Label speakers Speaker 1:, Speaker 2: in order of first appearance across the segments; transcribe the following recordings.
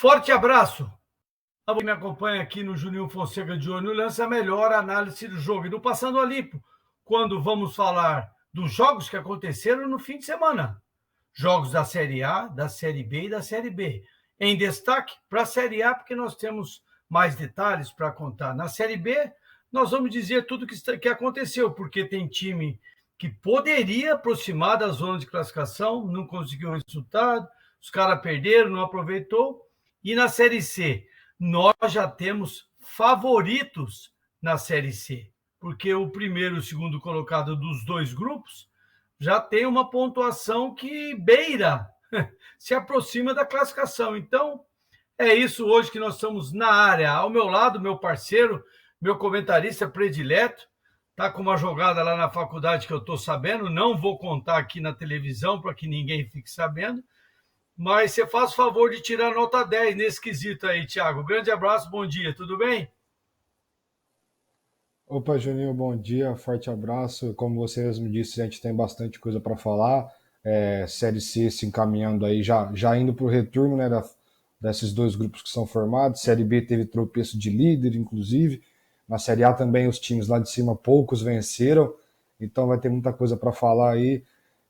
Speaker 1: Forte abraço. Quem me acompanha aqui no Juninho Fonseca de Olho lança a melhor análise do jogo. E no Passando a Limpo, quando vamos falar dos jogos que aconteceram no fim de semana. Jogos da Série A, da Série B e da Série B. Em destaque para a Série A, porque nós temos mais detalhes para contar. Na Série B, nós vamos dizer tudo que aconteceu, porque tem time que poderia aproximar da zona de classificação, não conseguiu o resultado, os caras perderam, não aproveitou. E na Série C, nós já temos favoritos na Série C, porque o primeiro e o segundo colocado dos dois grupos já tem uma pontuação que beira, se aproxima da classificação. Então, é isso hoje que nós estamos na área. Ao meu lado, meu parceiro, meu comentarista predileto, está com uma jogada lá na faculdade que eu estou sabendo, não vou contar aqui na televisão para que ninguém fique sabendo, mas você faz o favor de tirar nota 10 nesse quesito aí, Thiago. Grande abraço, bom dia, tudo bem?
Speaker 2: Opa, Juninho, bom dia, forte abraço. Como você mesmo disse, a gente tem bastante coisa para falar. Série C se encaminhando aí, já indo para o retorno, né, desses dois grupos que são formados. Série B teve tropeço de líder, inclusive. Na Série A também os times lá de cima, poucos venceram. Então vai ter muita coisa para falar aí.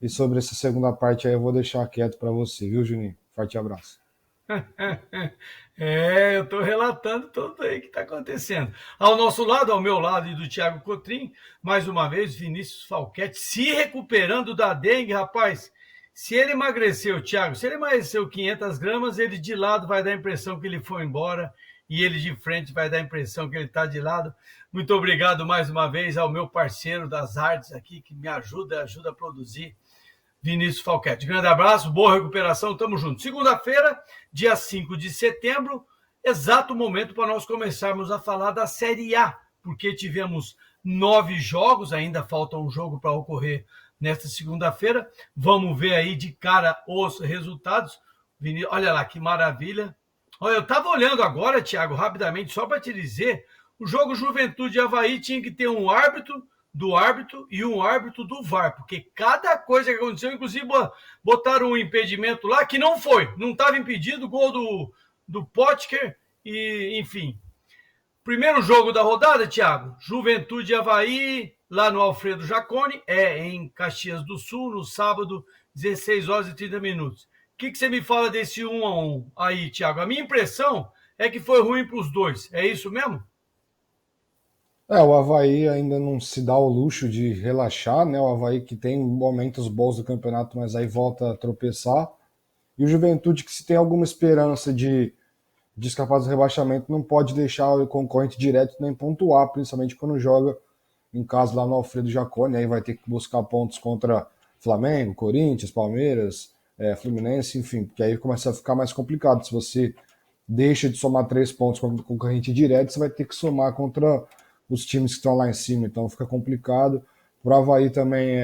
Speaker 2: E sobre essa segunda parte aí eu vou deixar quieto para você, viu, Juninho? Forte abraço.
Speaker 1: Eu estou relatando tudo aí que está acontecendo. Ao nosso lado, ao meu lado e do Thiago Cotrim, mais uma vez, Vinícius Falquete se recuperando da dengue, rapaz. Se ele emagreceu, Thiago, se ele emagreceu 500 gramas, ele de lado vai dar a impressão que ele foi embora e ele de frente vai dar a impressão que ele está de lado. Muito obrigado mais uma vez ao meu parceiro das artes aqui, que me ajuda a produzir, Vinícius Falquete. Grande abraço, boa recuperação, tamo junto. Segunda-feira, dia 5 de setembro, exato momento para nós começarmos a falar da Série A, porque tivemos 9 jogos, ainda falta um jogo para ocorrer nesta segunda-feira. Vamos ver aí de cara os resultados. Olha lá que maravilha. Olha, eu estava olhando agora, Thiago, rapidamente, só para te dizer, o jogo Juventude e Avaí tinha que ter um árbitro do árbitro e um árbitro do VAR, porque cada coisa que aconteceu, inclusive botaram um impedimento lá que não foi, não estava impedido, gol do Potker, e enfim. Primeiro jogo da rodada, Thiago, Juventude e Avaí, lá no Alfredo Jaconi, em Caxias do Sul, no sábado, 16 horas e 30 minutos. O que você me fala desse 1-1 aí, Thiago? A minha impressão é que foi ruim para os dois, é isso mesmo?
Speaker 2: O Avaí ainda não se dá o luxo de relaxar, né? O Avaí que tem momentos bons do campeonato, mas aí volta a tropeçar. E o Juventude, que se tem alguma esperança de escapar do rebaixamento, não pode deixar o concorrente direto nem pontuar, principalmente quando joga em casa lá no Alfredo Jaconi. Aí vai ter que buscar pontos contra Flamengo, Corinthians, Palmeiras, Fluminense, enfim, porque aí começa a ficar mais complicado. Se você deixa de somar 3 pontos contra o concorrente direto, você vai ter que somar contra os times que estão lá em cima, então fica complicado. Para o Avaí também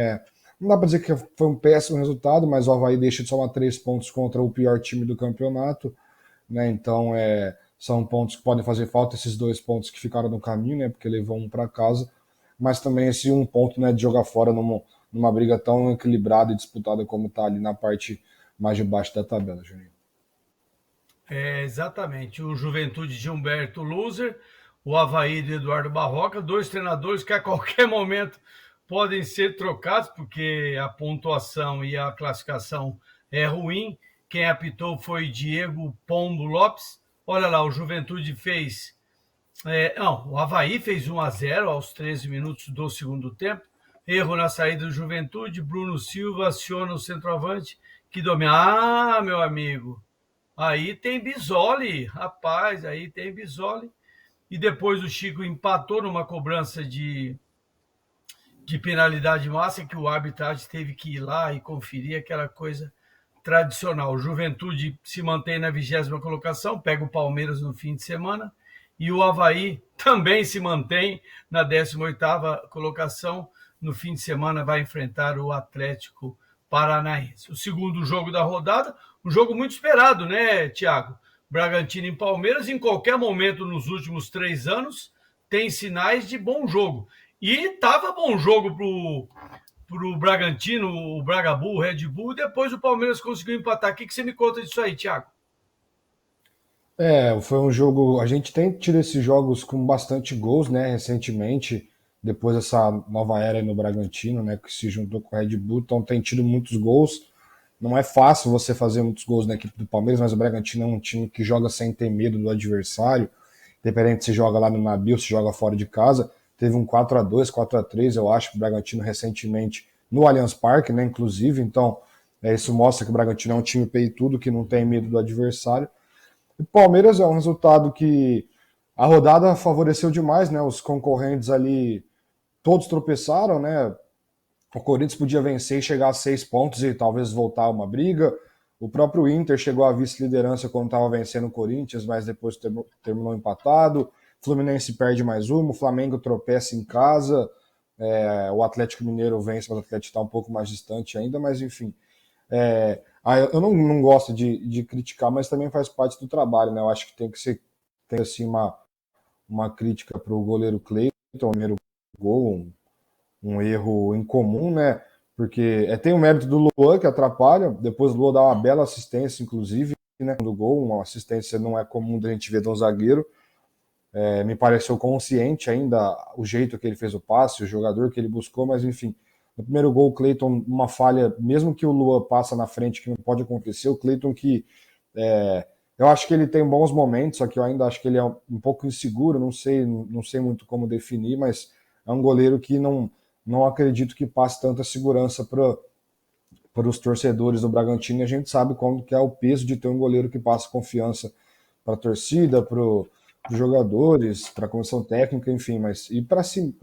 Speaker 2: não dá para dizer que foi um péssimo resultado, mas o Avaí deixa de somar 3 pontos contra o pior time do campeonato, né? Então são pontos que podem fazer falta, esses 2 pontos que ficaram no caminho, né? Porque levou um para casa, mas também esse 1 ponto, né, de jogar fora numa briga tão equilibrada e disputada como está ali na parte mais de baixo da tabela, Juninho.
Speaker 1: Exatamente. O Juventude de Humberto Loser, o Avaí de Eduardo Barroca, 2 treinadores que a qualquer momento podem ser trocados, porque a pontuação e a classificação é ruim. Quem apitou foi Diego Pombo Lopes. Olha lá, o Juventude fez... o Avaí fez 1-0 aos 13 minutos do segundo tempo. Erro na saída do Juventude. Bruno Silva aciona o centroavante, que domina. Ah, meu amigo, aí tem Bisoli, rapaz, aí tem Bisoli. E depois o Chico empatou numa cobrança de penalidade máxima, que o arbitragem teve que ir lá e conferir aquela coisa tradicional. O Juventude se mantém na 20ª colocação, pega o Palmeiras no fim de semana, e o Avaí também se mantém na 18ª colocação. No fim de semana vai enfrentar o Atlético Paranaense. O segundo jogo da rodada, um jogo muito esperado, né, Thiago? Bragantino e Palmeiras, em qualquer momento nos últimos 3 anos, tem sinais de bom jogo. E estava bom jogo pro Bragantino, o Bragabu, o Red Bull, depois o Palmeiras conseguiu empatar. O que você me conta disso aí, Thiago?
Speaker 2: Foi um jogo. A gente tem tido esses jogos com bastante gols, né? Recentemente, depois dessa nova era aí no Bragantino, né? Que se juntou com o Red Bull, então tem tido muitos gols. Não é fácil você fazer muitos gols na equipe do Palmeiras, mas o Bragantino é um time que joga sem ter medo do adversário. Independente se joga lá no Nabil, se joga fora de casa. Teve um 4-2, 4-3, eu acho, o Bragantino recentemente no Allianz Parque, né? Inclusive, então isso mostra que o Bragantino é um time peitudo que não tem medo do adversário. O Palmeiras é um resultado que a rodada favoreceu demais, né? Os concorrentes ali todos tropeçaram, né? O Corinthians podia vencer e chegar a 6 pontos e talvez voltar a uma briga. O próprio Inter chegou à vice-liderança quando estava vencendo o Corinthians, mas depois terminou empatado. O Fluminense perde mais uma, o Flamengo tropeça em casa. O Atlético Mineiro vence, mas o Atlético está um pouco mais distante ainda, mas enfim. Eu não gosto de criticar, mas também faz parte do trabalho, né? Eu acho que tem assim, uma crítica para o goleiro Cleiton, o primeiro gol, um erro incomum, né? Porque tem o mérito do Luan que atrapalha, depois o Luan dá uma bela assistência, inclusive, né? Do gol, uma assistência não é comum da gente ver de um zagueiro. Me pareceu consciente ainda o jeito que ele fez o passe, o jogador que ele buscou, mas enfim. No primeiro gol, o Cleiton, uma falha, mesmo que o Luan passa na frente, que não pode acontecer, o Cleiton que eu acho que ele tem bons momentos, só que eu ainda acho que ele é um pouco inseguro, não sei muito como definir, mas é um goleiro que não acredito que passe tanta segurança para os torcedores do Bragantino, e a gente sabe como que é o peso de ter um goleiro que passa confiança para a torcida, para os jogadores, para a comissão técnica, enfim, mas e para si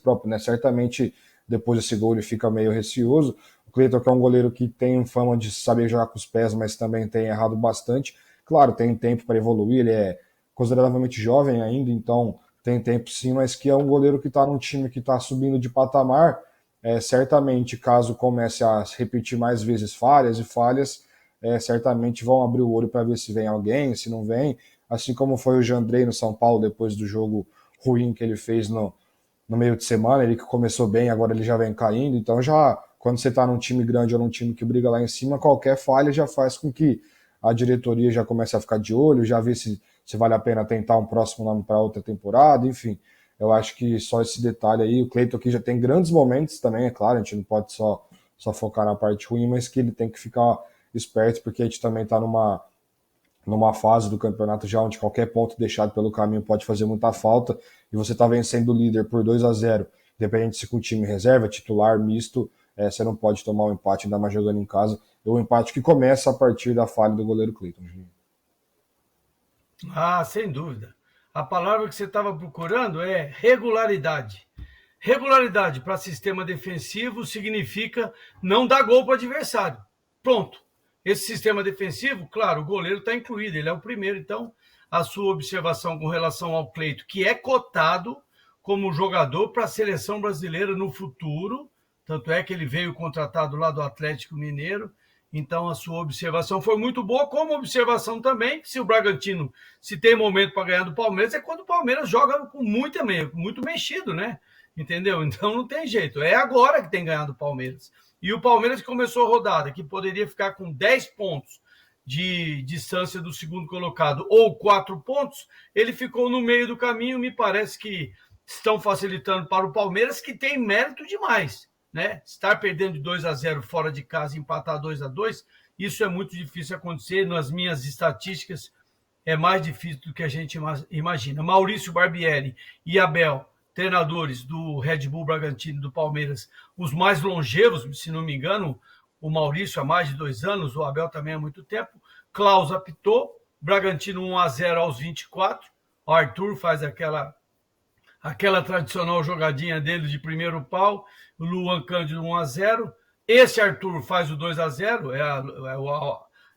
Speaker 2: próprio, né? Certamente depois desse gol ele fica meio receoso. O Cleiton que é um goleiro que tem fama de saber jogar com os pés, mas também tem errado bastante. Claro, tem tempo para evoluir, ele é consideravelmente jovem ainda, então tem tempo sim, mas que é um goleiro que está num time que está subindo de patamar. Certamente, caso comece a repetir mais vezes falhas e falhas, certamente vão abrir o olho para ver se vem alguém, se não vem, assim como foi o Jandrei no São Paulo depois do jogo ruim que ele fez no meio de semana, ele que começou bem, agora ele já vem caindo, então já quando você está num time grande ou num time que briga lá em cima, qualquer falha já faz com que a diretoria já comece a ficar de olho, já vê se vale a pena tentar um próximo nome para outra temporada, enfim. Eu acho que só esse detalhe aí, o Cleiton aqui já tem grandes momentos também, é claro, a gente não pode só focar na parte ruim, mas que ele tem que ficar esperto, porque a gente também está numa fase do campeonato já onde qualquer ponto deixado pelo caminho pode fazer muita falta, e você está vencendo o líder por 2-0, independente se com o time reserva, titular, misto, você não pode tomar um empate, ainda mais jogando em casa, ou um empate que começa a partir da falha do goleiro Cleiton.
Speaker 1: Ah, sem dúvida. A palavra que você estava procurando é regularidade. Regularidade para sistema defensivo significa não dar gol para o adversário. Pronto. Esse sistema defensivo, claro, o goleiro está incluído, ele é o primeiro. Então, a sua observação com relação ao Cleito, que é cotado como jogador para a seleção brasileira no futuro, tanto é que ele veio contratado lá do Atlético Mineiro. Então, a sua observação foi muito boa, como observação também, que se o Bragantino, se tem momento para ganhar do Palmeiras, é quando o Palmeiras joga com muito mexido, né? Entendeu? Então não tem jeito. É agora que tem ganhado o Palmeiras. E o Palmeiras que começou a rodada, que poderia ficar com 10 pontos de distância do segundo colocado ou 4 pontos, ele ficou no meio do caminho. Me parece que estão facilitando para o Palmeiras, que tem mérito demais, né? Estar perdendo de 2-0 fora de casa e empatar 2-2, isso é muito difícil acontecer. Nas minhas estatísticas, é mais difícil do que a gente imagina. Maurício Barbieri e Abel, treinadores do Red Bull Bragantino e do Palmeiras, os mais longevos, se não me engano, o Maurício há mais de 2 anos, o Abel também há muito tempo. Klaus apitou, Bragantino 1-0 aos 24, o Arthur faz aquela tradicional jogadinha dele de primeiro pau, o Luan Cândido 1-0, esse Arthur faz o 2-0,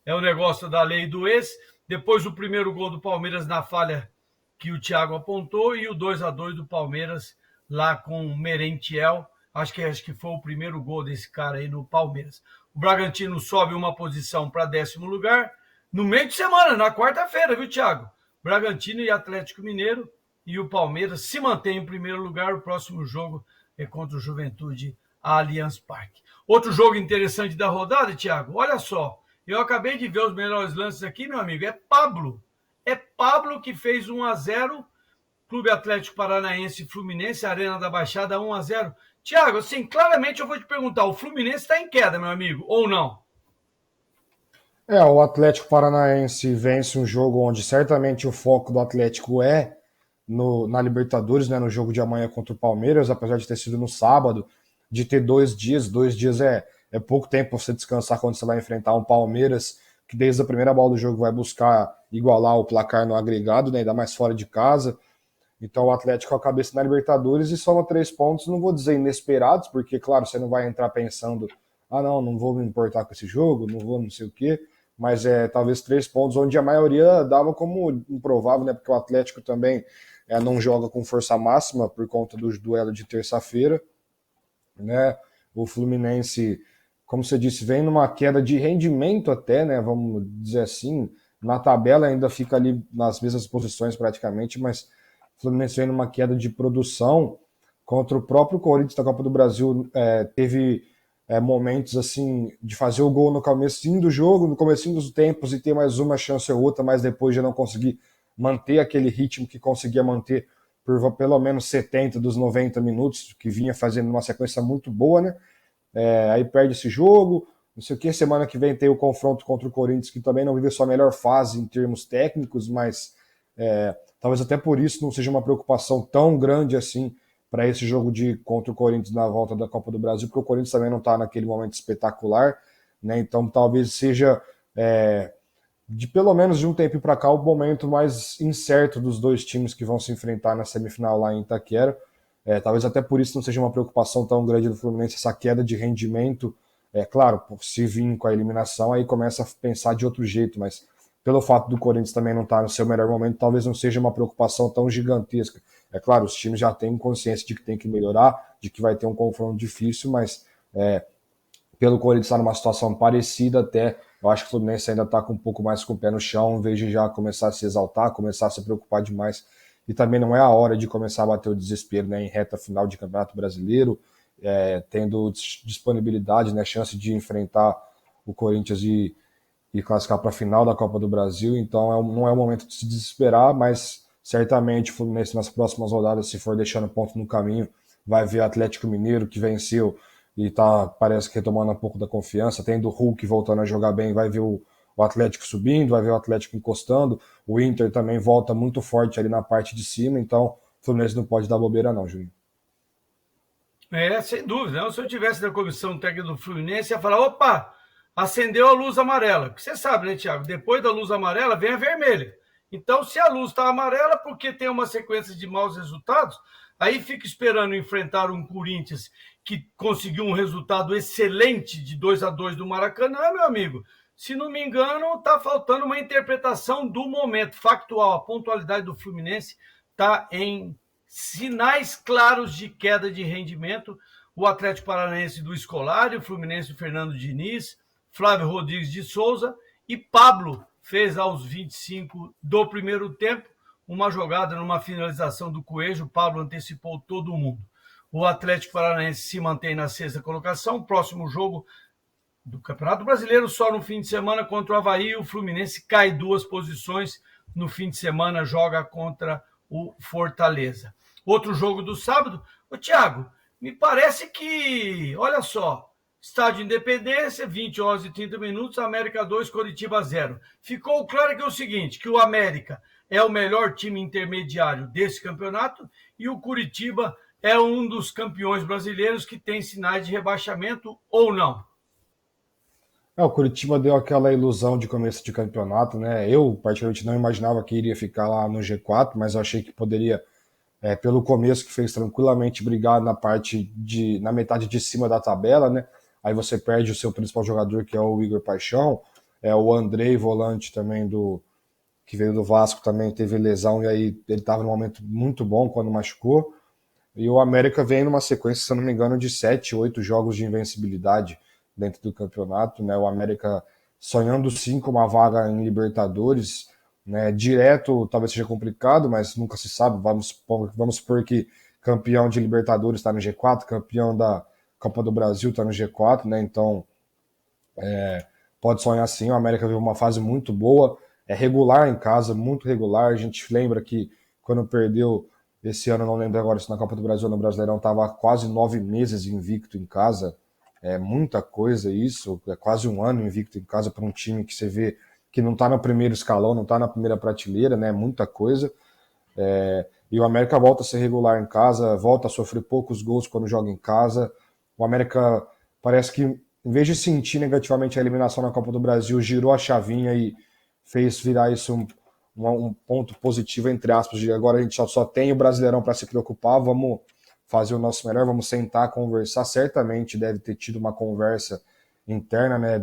Speaker 1: é o negócio da lei do ex. Depois o primeiro gol do Palmeiras na falha que o Thiago apontou, e o 2-2 do Palmeiras lá com o Merentiel. Acho que foi o primeiro gol desse cara aí no Palmeiras. O Bragantino sobe uma posição para 10º lugar. No meio de semana, na quarta-feira, viu, Thiago? Bragantino e Atlético Mineiro, e o Palmeiras se mantém em primeiro lugar. O próximo jogo é contra o Juventude Allianz Parque. Outro jogo interessante da rodada, Thiago, olha só. Eu acabei de ver os melhores lances aqui, meu amigo. É Pablo, que fez 1-0, Clube Atlético Paranaense e Fluminense, Arena da Baixada, 1-0. Thiago, assim, claramente eu vou te perguntar, o Fluminense está em queda, meu amigo, ou não?
Speaker 2: O Atlético Paranaense vence um jogo onde certamente o foco do Atlético é na Libertadores, né, no jogo de amanhã contra o Palmeiras, apesar de ter sido no sábado, de ter 2 dias. 2 dias é pouco tempo para você descansar quando você vai enfrentar um Palmeiras que desde a primeira bola do jogo vai buscar igualar o placar no agregado, né, ainda mais fora de casa. Então o Atlético é a cabeça na Libertadores e soma 3 pontos, não vou dizer inesperados, porque claro, você não vai entrar pensando, não vou me importar com esse jogo, não vou não sei o quê, mas talvez 3 pontos onde a maioria dava como improvável, né? Porque o Atlético também não joga com força máxima por conta do duelo de terça-feira, né? O Fluminense, como você disse, vem numa queda de rendimento até, né? Vamos dizer assim, na tabela ainda fica ali nas mesmas posições praticamente, mas o Fluminense vem numa queda de produção contra o próprio Corinthians da Copa do Brasil, teve momentos assim de fazer o gol no comecinho do jogo, no comecinho dos tempos e ter mais uma chance ou outra, mas depois já não conseguir manter aquele ritmo que conseguia manter por pelo menos 70 dos 90 minutos, que vinha fazendo uma sequência muito boa, né? Aí perde esse jogo, não sei o que, semana que vem tem o confronto contra o Corinthians, que também não vive a sua melhor fase em termos técnicos, mas talvez até por isso não seja uma preocupação tão grande assim para esse jogo contra o Corinthians na volta da Copa do Brasil, porque o Corinthians também não está naquele momento espetacular, né? Então talvez seja de pelo menos de um tempo para cá o momento mais incerto dos dois times que vão se enfrentar na semifinal lá em Itaquera. Talvez até por isso não seja uma preocupação tão grande do Fluminense essa queda de rendimento. Claro, se vir com a eliminação, aí começa a pensar de outro jeito, mas pelo fato do Corinthians também não estar no seu melhor momento, talvez não seja uma preocupação tão gigantesca. É claro, os times já têm consciência de que tem que melhorar, de que vai ter um confronto difícil, mas pelo Corinthians estar numa situação parecida até, eu acho que o Fluminense ainda está com um pouco mais com o pé no chão, em vez de já começar a se exaltar, começar a se preocupar demais. E também não é a hora de começar a bater o desespero, né, em reta final de Campeonato Brasileiro, tendo disponibilidade, né, chance de enfrentar o Corinthians e classificar para a final da Copa do Brasil. Então não é o momento de se desesperar, mas certamente o Fluminense nas próximas rodadas, se for deixando ponto no caminho, vai ver o Atlético Mineiro, que venceu e parece que retomando um pouco da confiança, tendo o Hulk voltando a jogar bem, vai ver o Atlético subindo, vai ver o Atlético encostando, o Inter também volta muito forte ali na parte de cima, então o Fluminense não pode dar bobeira não, Juninho.
Speaker 1: Sem dúvida. Se eu tivesse na comissão técnica do Fluminense, ia falar, opa, acendeu a luz amarela. Porque você sabe, né, Thiago? Depois da luz amarela vem a vermelha. Então, se a luz está amarela, porque tem uma sequência de maus resultados, aí fica esperando enfrentar um Corinthians que conseguiu um resultado excelente de 2-2 do Maracanã, meu amigo. Se não me engano, está faltando uma interpretação do momento factual. A pontualidade do Fluminense está em sinais claros de queda de rendimento. O Atlético Paranaense do Scolari, o Fluminense do Fernando Diniz, Flávio Rodrigues de Souza e Pablo fez aos 25 do primeiro tempo uma jogada numa finalização do Coelho. O Pablo antecipou todo mundo. O Atlético Paranaense se mantém na sexta colocação. Próximo jogo do Campeonato Brasileiro só no fim de semana contra o Avaí. O Fluminense cai 2 posições. No fim de semana joga contra o Fortaleza. Outro jogo do sábado. Ô, Thiago, me parece que, olha só, Estádio Independência, 20 horas e 30 minutos, América 2, Coritiba 0. Ficou claro que é o seguinte, que o América é o melhor time intermediário desse campeonato e o Coritiba é um dos campeões brasileiros que tem sinais de rebaixamento ou não?
Speaker 2: O Curitiba deu aquela ilusão de começo de campeonato, né? Eu, particularmente, não imaginava que iria ficar lá no G4, mas eu achei que poderia, pelo começo que fez tranquilamente, brigar na metade de cima da tabela, né? Aí você perde o seu principal jogador, que é o Igor Paixão, o Andrei, volante também que veio do Vasco, também teve lesão, e aí ele estava num momento muito bom quando machucou. E o América vem numa sequência, se eu não me engano, de 7, 8 jogos de invencibilidade dentro do campeonato, né? O América sonhando sim com uma vaga em Libertadores, né? Direto talvez seja complicado, mas nunca se sabe. Vamos supor que campeão de Libertadores está no G4, campeão da Copa do Brasil está no G4, né? Então pode sonhar sim. O América vive uma fase muito boa, é regular em casa, muito regular. A gente lembra que quando perdeu esse ano, não lembro agora se na Copa do Brasil ou no Brasileirão, estava quase 9 meses invicto em casa. É muita coisa isso, é quase um ano invicto em casa para um time que você vê que não está no primeiro escalão, não está na primeira prateleira, né? Muita coisa. E o América volta a ser regular em casa, volta a sofrer poucos gols quando joga em casa. O América parece que, em vez de sentir negativamente a eliminação na Copa do Brasil, girou a chavinha e fez virar isso um ponto positivo, entre aspas, de agora a gente só tem o Brasileirão para se preocupar, vamos fazer o nosso melhor, vamos sentar, conversar. Certamente deve ter tido uma conversa interna, né,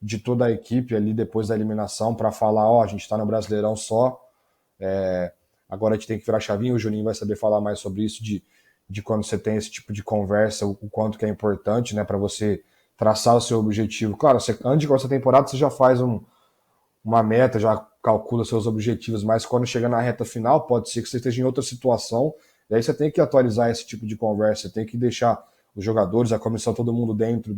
Speaker 2: de toda a equipe ali depois da eliminação para falar, a gente está no Brasileirão só, agora a gente tem que virar a chavinha. O Juninho vai saber falar mais sobre isso, de quando você tem esse tipo de conversa, o quanto que é importante, né, para você traçar o seu objetivo. Claro, antes de começar a temporada, você já faz uma meta, já calcula seus objetivos, mas quando chega na reta final, pode ser que você esteja em outra situação, e aí você tem que atualizar esse tipo de conversa, tem que deixar os jogadores, a comissão, todo mundo dentro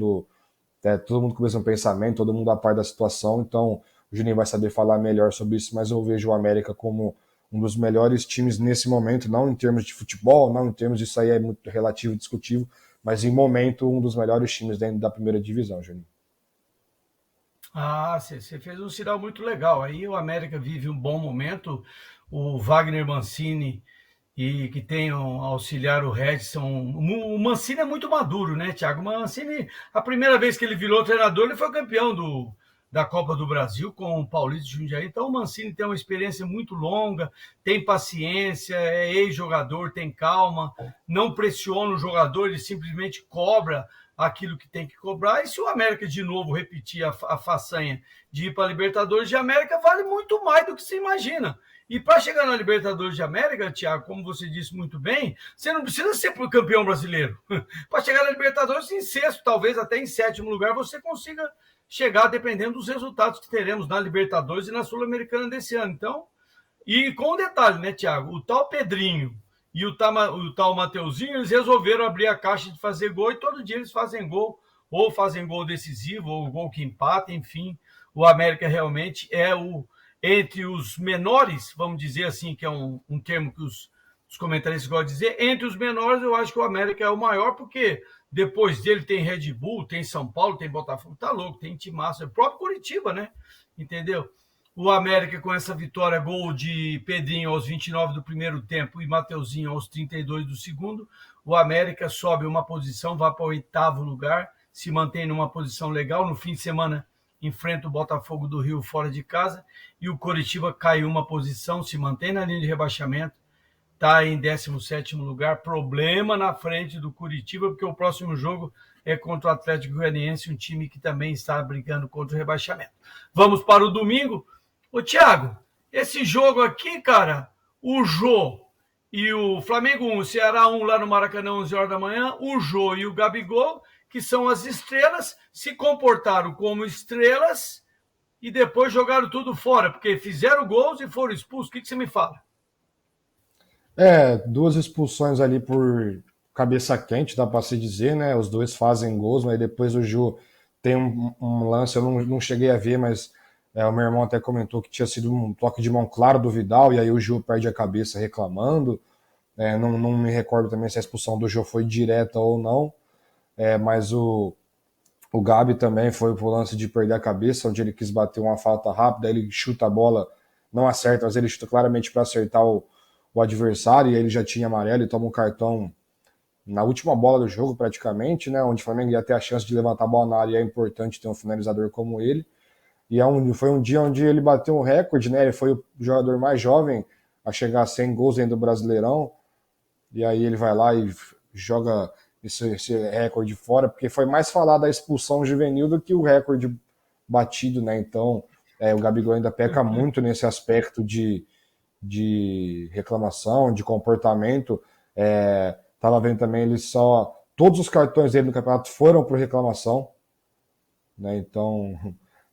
Speaker 2: todo mundo com o mesmo pensamento, todo mundo a par da situação. Então o Juninho vai saber falar melhor sobre isso, mas eu vejo o América como um dos melhores times nesse momento, não em termos de futebol, não em termos disso aí é muito relativo e discutível, mas em momento um dos melhores times dentro da primeira divisão, Juninho.
Speaker 1: Ah, você fez um sinal muito legal. Aí o América vive um bom momento. O Wagner Mancini e que tem um auxiliar o Redson. O Mancini é muito maduro, né, Thiago? O Mancini, a primeira vez que ele virou treinador, ele foi campeão da Copa do Brasil com o Paulista de Jundiaí. Então o Mancini tem uma experiência muito longa, tem paciência, é ex-jogador, tem calma, não pressiona o jogador, ele simplesmente cobra aquilo que tem que cobrar. E se o América de novo repetir a façanha de ir para a Libertadores de América, vale muito mais do que se imagina. E para chegar na Libertadores de América, Thiago, como você disse muito bem, você não precisa ser campeão brasileiro. Para chegar na Libertadores, em sexto, talvez até em sétimo lugar, você consiga chegar, dependendo dos resultados que teremos na Libertadores e na Sul-Americana desse ano. Então, e com um detalhe, né, Thiago? O tal Pedrinho e o tal Mateuzinho, eles resolveram abrir a caixa de fazer gol e todo dia eles fazem gol, ou fazem gol decisivo, ou gol que empata, enfim. O América realmente é entre os menores, vamos dizer assim, que é um termo que os comentaristas gostam de dizer, entre os menores eu acho que o América é o maior, porque depois dele tem Red Bull, tem São Paulo, tem Botafogo, tá louco, tem Timaço, é o próprio Curitiba, né? Entendeu? O América com essa vitória, gol de Pedrinho aos 29 do primeiro tempo e Mateuzinho aos 32 do segundo, o América sobe uma posição, vai para o 8º lugar, se mantém numa posição legal. No fim de semana enfrenta o Botafogo do Rio fora de casa e o Coritiba caiu uma posição, se mantém na linha de rebaixamento, está em 17º lugar, problema na frente do Curitiba, porque o próximo jogo é contra o Atlético Goianiense, um time que também está brigando contra o rebaixamento. Vamos para o domingo. Ô, Thiago, esse jogo aqui, cara, o Jô e o Flamengo 1, Ceará 1 lá no Maracanã, 11 horas da manhã, o Jô e o Gabigol, que são as estrelas, se comportaram como estrelas e depois jogaram tudo fora, porque fizeram gols e foram expulsos. O que você me fala?
Speaker 2: Duas expulsões ali por cabeça quente, dá para se dizer, né? Os dois fazem gols, mas depois o Ju tem um lance, eu não cheguei a ver, mas o meu irmão até comentou que tinha sido um toque de mão claro do Vidal, e aí o Ju perde a cabeça reclamando. Não me recordo também se a expulsão do Ju foi direta ou não, mas o Gabi também foi pro lance de perder a cabeça, onde ele quis bater uma falta rápida, ele chuta a bola, não acerta, mas ele chuta claramente para acertar o adversário, e ele já tinha amarelo e toma um cartão na última bola do jogo praticamente, né, onde o Flamengo ia ter a chance de levantar a bola na área, e é importante ter um finalizador como ele. E foi um dia onde ele bateu um recorde, né, ele foi o jogador mais jovem a chegar a 100 gols dentro do Brasileirão, e aí ele vai lá e joga esse recorde fora, porque foi mais falado da expulsão juvenil do que o recorde batido, né, então o Gabigol ainda peca muito nesse aspecto de reclamação, de comportamento. Tava vendo também, todos os cartões dele no campeonato foram por reclamação, né? Então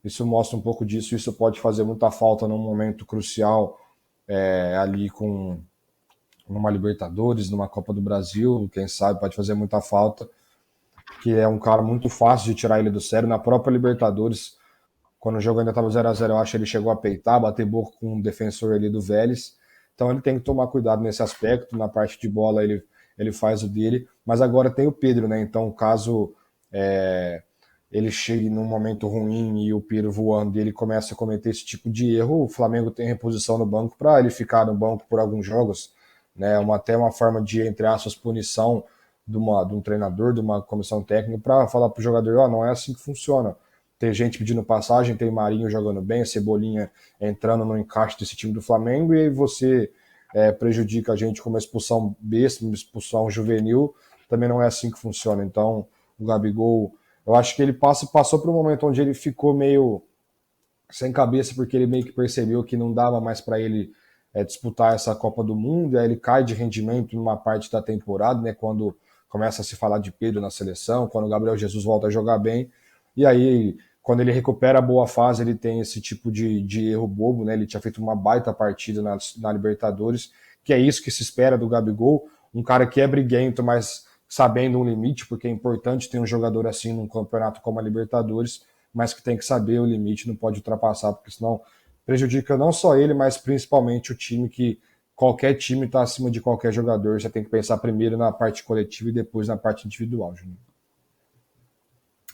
Speaker 2: isso mostra um pouco disso. Isso pode fazer muita falta num momento crucial, ali com numa Libertadores, numa Copa do Brasil, quem sabe pode fazer muita falta, que é um cara muito fácil de tirar ele do sério. Na própria Libertadores, Quando o jogo ainda estava 0-0, eu acho que ele chegou a peitar, bater boca com um defensor ali do Vélez. Então ele tem que tomar cuidado nesse aspecto. Na parte de bola ele faz o dele. Mas agora tem o Pedro, né? Então caso ele chegue num momento ruim e o Pedro voando e ele começa a cometer esse tipo de erro, o Flamengo tem reposição no banco para ele ficar no banco por alguns jogos, né? Até uma forma de, entre aspas, punição de um treinador, de uma comissão técnica, para falar para o jogador, não é assim que funciona. Tem gente pedindo passagem, tem Marinho jogando bem, Cebolinha entrando no encaixe desse time do Flamengo, e aí você prejudica a gente com uma expulsão besta, uma expulsão juvenil, também não é assim que funciona. Então, o Gabigol, eu acho que ele passou por um momento onde ele ficou meio sem cabeça, porque ele meio que percebeu que não dava mais para ele disputar essa Copa do Mundo, e aí ele cai de rendimento numa parte da temporada, né, quando começa a se falar de Pedro na seleção, quando o Gabriel Jesus volta a jogar bem, e aí quando ele recupera a boa fase, ele tem esse tipo de erro bobo, né? Ele tinha feito uma baita partida na Libertadores, que é isso que se espera do Gabigol, um cara que é briguento, mas sabendo um limite, porque é importante ter um jogador assim num campeonato como a Libertadores, mas que tem que saber o limite, não pode ultrapassar, porque senão prejudica não só ele, mas principalmente o time, que qualquer time está acima de qualquer jogador, você tem que pensar primeiro na parte coletiva e depois na parte individual, Juninho.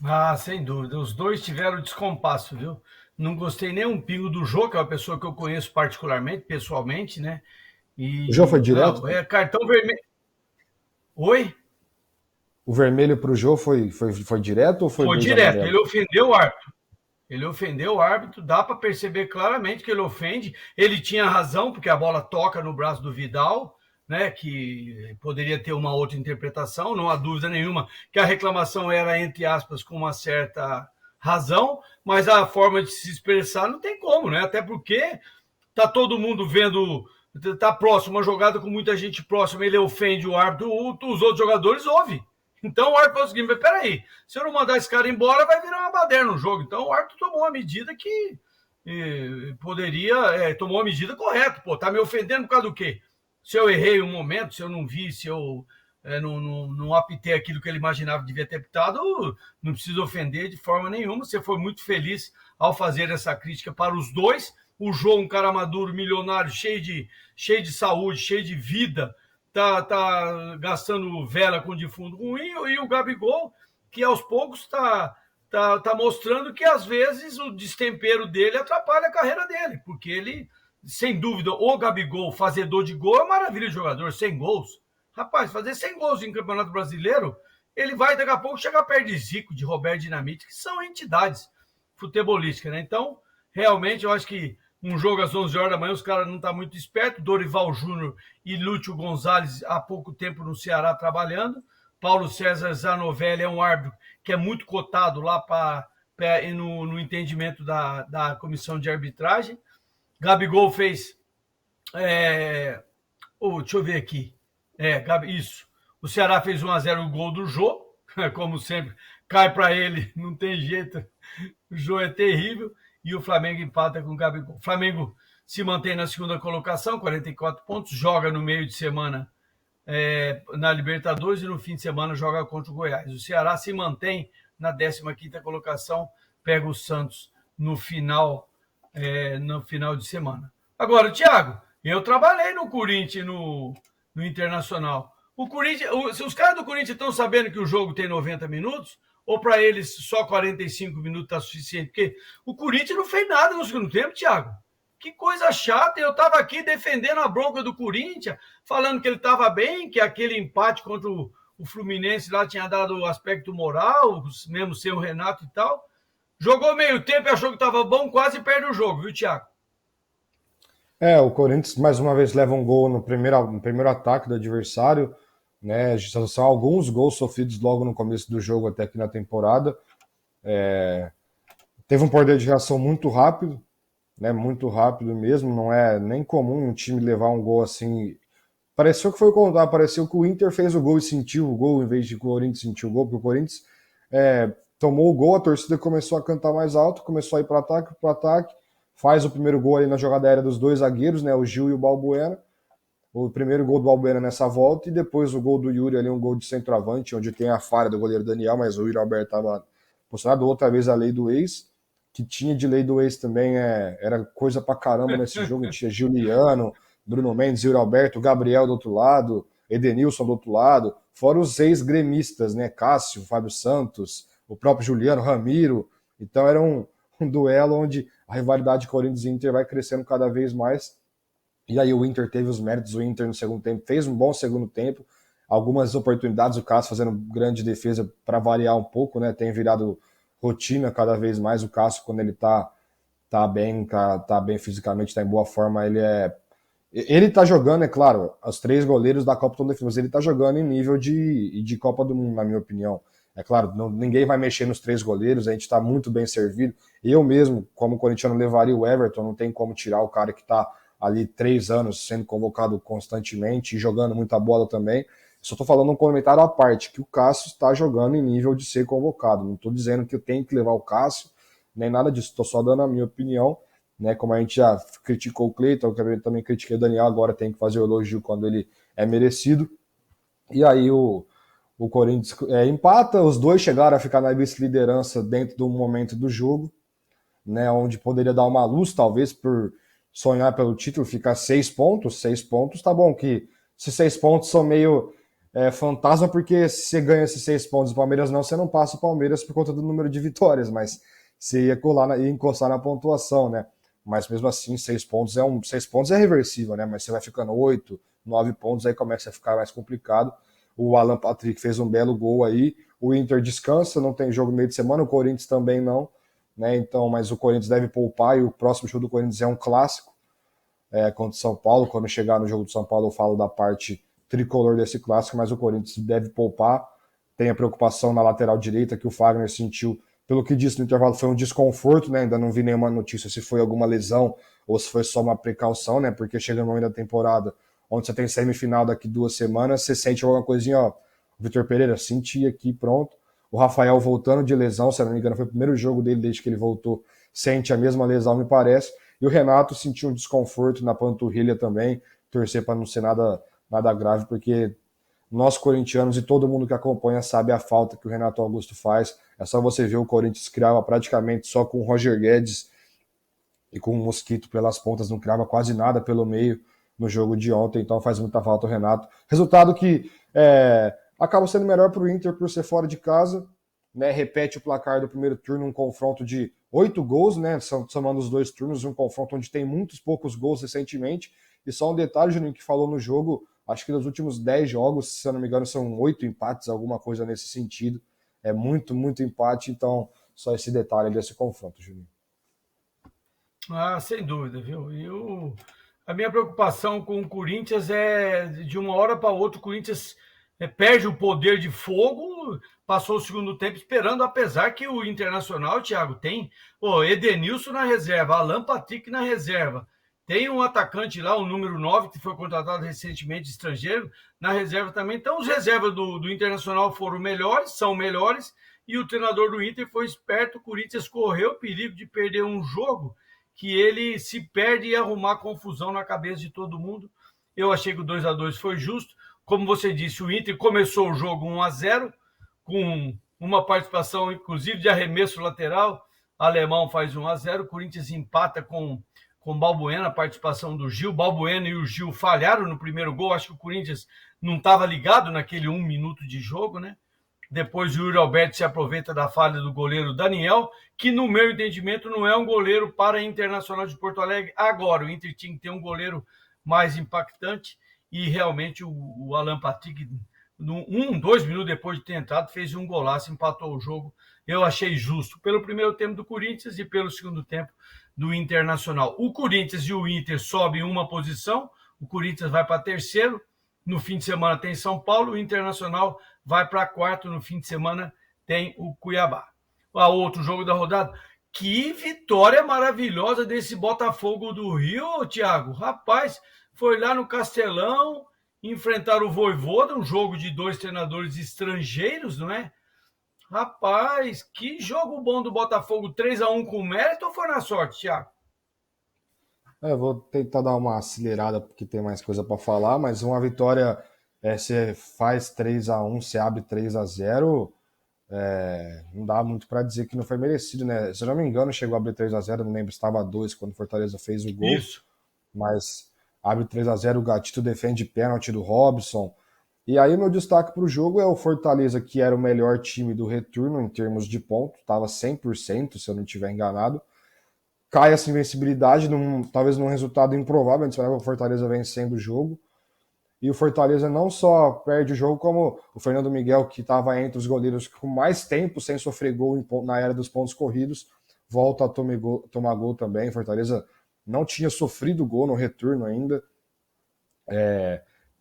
Speaker 1: Ah, sem dúvida. Os dois tiveram descompasso, viu? Não gostei nem um pingo do Jô, que é uma pessoa que eu conheço particularmente, pessoalmente, né?
Speaker 2: O Jô foi
Speaker 1: E
Speaker 2: direto?
Speaker 1: não, é cartão vermelho. Oi?
Speaker 2: O vermelho para o Jô foi direto ou foi
Speaker 1: Foi
Speaker 2: dois
Speaker 1: direto.
Speaker 2: amarelos?
Speaker 1: Ele ofendeu o árbitro. Ele ofendeu o árbitro, dá para perceber claramente que ele ofende. Ele tinha razão, porque a bola toca no braço do Vidal, né? Que poderia ter uma outra interpretação, não há dúvida nenhuma que a reclamação era, entre aspas, com uma certa razão, mas a forma de se expressar não tem como, né? Até porque tá todo mundo vendo, tá próximo, uma jogada com muita gente próxima, ele ofende o árbitro, os outros jogadores ouvem. Então o árbitro falou o seguinte: mas peraí, se eu não mandar esse cara embora, vai virar uma baderna no jogo. Então o árbitro tomou uma medida que tomou uma medida correta. Pô, tá me ofendendo por causa do quê? Se eu errei um momento, se eu não vi, se eu não apitei aquilo que ele imaginava que devia ter apitado, não precisa ofender de forma nenhuma. Você foi muito feliz ao fazer essa crítica para os dois. O João, um cara maduro, milionário, cheio de saúde, cheio de vida, tá gastando vela com defunto ruim, e o Gabigol, que aos poucos tá mostrando que às vezes o destempero dele atrapalha a carreira dele, porque ele, sem dúvida, o Gabigol, fazedor de gol, é maravilha de jogador, 100 gols. Rapaz, fazer 100 gols em Campeonato Brasileiro, ele vai daqui a pouco chegar perto de Zico, de Roberto Dinamite, que são entidades futebolísticas, né? Então, realmente, eu acho que um jogo às 11 horas da manhã, os caras não estão muito espertos. Dorival Júnior e Lúcio Gonzalez há pouco tempo no Ceará trabalhando. Paulo César Zanovelli é um árbitro que é muito cotado lá no entendimento da comissão de arbitragem. Gabigol fez... deixa eu ver aqui. Isso. O Ceará fez 1-0 o gol do Jô, como sempre. Cai para ele, não tem jeito. O Jô é terrível. E o Flamengo empata com o Gabigol. O Flamengo se mantém na segunda colocação, 44 pontos, joga no meio de semana na Libertadores e no fim de semana joga contra o Goiás. O Ceará se mantém na 15ª colocação, pega o Santos no final de semana. Agora, Thiago, eu trabalhei no Corinthians no Internacional. O Corinthians, os caras do Corinthians estão sabendo que o jogo tem 90 minutos, ou para eles só 45 minutos está suficiente? Porque o Corinthians não fez nada no segundo tempo, Thiago. Que coisa chata. Eu estava aqui defendendo a bronca do Corinthians, falando que ele estava bem, que aquele empate contra o Fluminense lá tinha dado aspecto moral, mesmo sem o Renato e tal. Jogou meio tempo e achou que estava bom, quase perde o jogo, viu, Thiago?
Speaker 2: O Corinthians mais uma vez leva um gol no primeiro ataque do adversário, né? São alguns gols sofridos logo no começo do jogo até aqui na temporada. Teve um poder de reação muito rápido, né? Muito rápido mesmo. Não é nem comum um time levar um gol assim. Pareceu que foi o contrário, pareceu que o Inter fez o gol e sentiu o gol em vez de que o Corinthians sentiu o gol, porque o Corinthians tomou o gol, a torcida começou a cantar mais alto, começou a ir para ataque, faz o primeiro gol ali na jogada aérea dos dois zagueiros, né? O Gil e o Balbuena. O primeiro gol do Balbuena nessa volta, e depois o gol do Yuri ali, um gol de centroavante, onde tem a falha do goleiro Daniel, mas o Yuri Alberto estava posicionado. Outra vez a lei do ex, que tinha de lei do ex também era coisa pra caramba nesse jogo. Tinha Juliano, Bruno Mendes, Yuri Alberto, Gabriel do outro lado, Edenilson do outro lado, fora os ex-gremistas, né? Cássio, Fábio Santos, o próprio Juliano, Ramiro. Então era um duelo onde a rivalidade Corinthians e Inter vai crescendo cada vez mais. E aí o Inter teve os méritos, o Inter no segundo tempo fez um bom segundo tempo, algumas oportunidades, o Cássio fazendo grande defesa para variar um pouco, né? Tem virado rotina cada vez mais o Cássio quando ele tá bem fisicamente, tá em boa forma, ele tá jogando, é claro, os 3 goleiros da Copa estão definidos, mas ele tá jogando em nível de Copa do Mundo, na minha opinião. É claro, ninguém vai mexer nos 3 goleiros, a gente está muito bem servido. Eu mesmo, como corintiano, levaria o Everton, não tem como tirar o cara que está ali 3 anos sendo convocado constantemente e jogando muita bola também. Só estou falando um comentário à parte, que o Cássio está jogando em nível de ser convocado. Não estou dizendo que eu tenho que levar o Cássio, nem nada disso, estou só dando a minha opinião. Né, como a gente já criticou o Cleiton, eu também critiquei o Daniel, agora tem que fazer o elogio quando ele é merecido. E aí o Corinthians empata, os dois chegaram a ficar na vice-liderança dentro do momento do jogo, né, onde poderia dar uma luz, talvez, por sonhar pelo título, ficar 6 pontos, 6 pontos, tá bom que esses 6 pontos são meio fantasma, porque se você ganha esses 6 pontos, o Palmeiras não, você não passa o Palmeiras por conta do número de vitórias, mas você ia ia encostar na pontuação, né? Mas mesmo assim, 6 pontos 6 pontos é reversível, né? Mas você vai ficando 8, 9 pontos, aí começa a ficar mais complicado. O Alan Patrick fez um belo gol aí, o Inter descansa, não tem jogo no meio de semana, o Corinthians também não, né? Então, mas o Corinthians deve poupar e o próximo jogo do Corinthians é um clássico contra o São Paulo. Quando chegar no jogo do São Paulo, eu falo da parte tricolor desse clássico, mas o Corinthians deve poupar. Tem a preocupação na lateral direita que o Fagner sentiu. Pelo que disse no intervalo, foi um desconforto, né? Ainda não vi nenhuma notícia se foi alguma lesão ou se foi só uma precaução, né? Porque chega no momento da temporada onde você tem semifinal daqui 2 semanas, você sente alguma coisinha, ó. O Vitor Pereira, senti aqui, pronto. O Rafael voltando de lesão, se não me engano, foi o primeiro jogo dele desde que ele voltou, sente a mesma lesão, me parece. E o Renato sentiu um desconforto na panturrilha também, torcer para não ser nada grave, porque nós corintianos e todo mundo que acompanha sabe a falta que o Renato Augusto faz. É só você ver o Corinthians criava praticamente só com o Roger Guedes e com o Mosquito pelas pontas, não criava quase nada pelo meio no jogo de ontem, então faz muita falta o Renato. Resultado que acaba sendo melhor para o Inter por ser fora de casa, né? Repete o placar do primeiro turno, um confronto de 8 gols, né? Somando os 2 turnos, um confronto onde tem muitos poucos gols recentemente. E só um detalhe, Juninho, que falou no jogo, acho que nos últimos 10 jogos, se eu não me engano, são 8 empates, alguma coisa nesse sentido. É muito, muito empate, então só esse detalhe desse confronto, Juninho.
Speaker 1: Ah, sem dúvida, viu? A minha preocupação com o Corinthians é de uma hora para outra o Corinthians perde o poder de fogo, passou o segundo tempo esperando, apesar que o Internacional, Thiago, tem Edenilson na reserva, Alan Patrick na reserva, tem um atacante lá, o número 9, que foi contratado recentemente, estrangeiro, na reserva também. Então, os reservas do Internacional foram melhores, são melhores, e o treinador do Inter foi esperto, o Corinthians correu o perigo de perder um jogo que ele se perde e arrumar confusão na cabeça de todo mundo. Eu achei que o 2-2 foi justo. Como você disse, o Inter começou o jogo 1-0, com uma participação, inclusive, de arremesso lateral. O alemão faz 1-0, o Corinthians empata com Balbuena, a participação do Gil. Balbuena e o Gil falharam no primeiro gol. Acho que o Corinthians não estava ligado naquele 1 minuto de jogo, né? Depois o Yuri Alberto se aproveita da falha do goleiro Daniel, que no meu entendimento não é um goleiro para Internacional de Porto Alegre. Agora, o Inter tinha que ter um goleiro mais impactante e realmente o Alan Patrick, 2 minutos depois de ter entrado, fez um golaço, empatou o jogo. Eu achei justo pelo primeiro tempo do Corinthians e pelo segundo tempo do Internacional. O Corinthians e o Inter sobem uma posição, o Corinthians vai para terceiro, no fim de semana tem São Paulo, o Internacional vai para quarto, no fim de semana tem o Cuiabá. Outro jogo da rodada. Que vitória maravilhosa desse Botafogo do Rio, Thiago. Rapaz, foi lá no Castelão enfrentar o Vojvoda, um jogo de 2 treinadores estrangeiros, não é? Rapaz, que jogo bom do Botafogo, 3-1 com mérito ou foi na sorte, Thiago?
Speaker 2: Vou tentar dar uma acelerada porque tem mais coisa para falar, mas uma vitória, você faz 3-1, você abre 3-0, Não dá muito para dizer que não foi merecido, né? Se eu não me engano, chegou a abrir 3-0, não lembro se estava 2 quando o Fortaleza fez o gol,
Speaker 1: Isso.
Speaker 2: mas abre 3-0, o Gatito defende pênalti do Robson. E aí meu destaque para o jogo é o Fortaleza, que era o melhor time do retorno em termos de ponto, estava 100%, se eu não estiver enganado. Cai essa invencibilidade, talvez num resultado improvável, a gente esperava o Fortaleza vencendo o jogo. E o Fortaleza não só perde o jogo, como o Fernando Miguel, que estava entre os goleiros com mais tempo sem sofrer gol na era dos pontos corridos, volta a tomar gol também. Fortaleza não tinha sofrido gol no retorno ainda.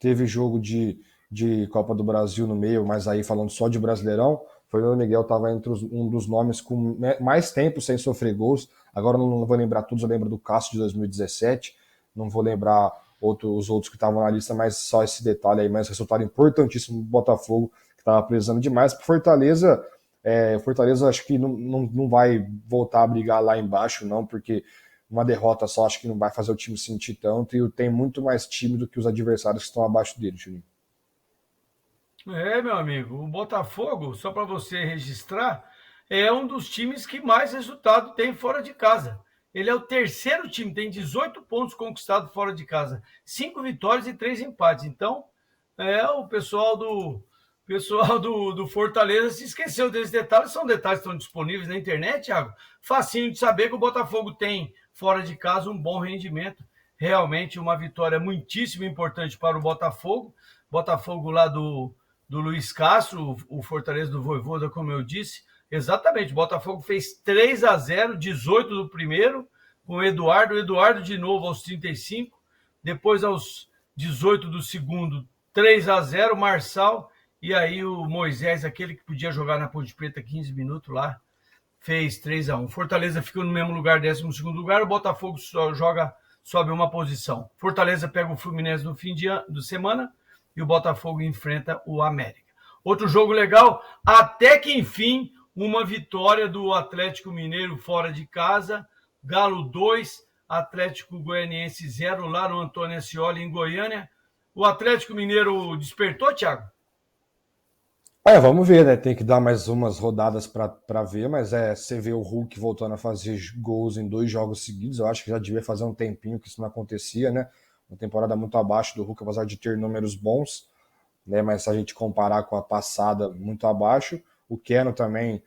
Speaker 2: Teve jogo de Copa do Brasil no meio, mas aí falando só de Brasileirão, o Fernando Miguel estava entre um dos nomes com mais tempo sem sofrer gols. Agora não vou lembrar todos, eu lembro do Cássio de 2017, não vou lembrar os outros que estavam na lista, mas só esse detalhe aí, mas resultado importantíssimo do Botafogo, que estava precisando demais. Para Fortaleza, Fortaleza acho que não vai voltar a brigar lá embaixo, não, porque uma derrota só acho que não vai fazer o time sentir tanto, e tem muito mais time do que os adversários que estão abaixo dele, Juninho.
Speaker 1: Meu amigo, o Botafogo, só para você registrar, é um dos times que mais resultado tem fora de casa. Ele é o terceiro time, tem 18 pontos conquistados fora de casa, 5 vitórias e 3 empates. Então, o pessoal do Fortaleza se esqueceu desses detalhes. São detalhes que estão disponíveis na internet, Thiago. Facinho de saber que o Botafogo tem fora de casa um bom rendimento. Realmente uma vitória muitíssimo importante para o Botafogo. Botafogo lá do Luiz Castro, o Fortaleza do Vojvoda, como eu disse. Exatamente, o Botafogo fez 3-0, 18 do primeiro, com o Eduardo de novo aos 35, depois aos 18 do segundo, 3-0, Marçal, e aí o Moisés, aquele que podia jogar na Ponte Preta 15 minutos lá, fez 3-1. Fortaleza ficou no mesmo lugar, 12º lugar, o Botafogo sobe uma posição. Fortaleza pega o Fluminense no fim de semana, e o Botafogo enfrenta o América. Outro jogo legal, até que enfim, uma vitória do Atlético Mineiro fora de casa, Galo 2, Atlético Goianiense 0, lá no Antônio Ascioli, em Goiânia. O Atlético Mineiro despertou, Thiago?
Speaker 2: Vamos ver, né? Tem que dar mais umas rodadas para ver, mas você vê o Hulk voltando a fazer gols em 2 jogos seguidos. Eu acho que já devia fazer um tempinho que isso não acontecia, né? Uma temporada muito abaixo do Hulk, apesar de ter números bons, né? Mas se a gente comparar com a passada, muito abaixo. O Keno também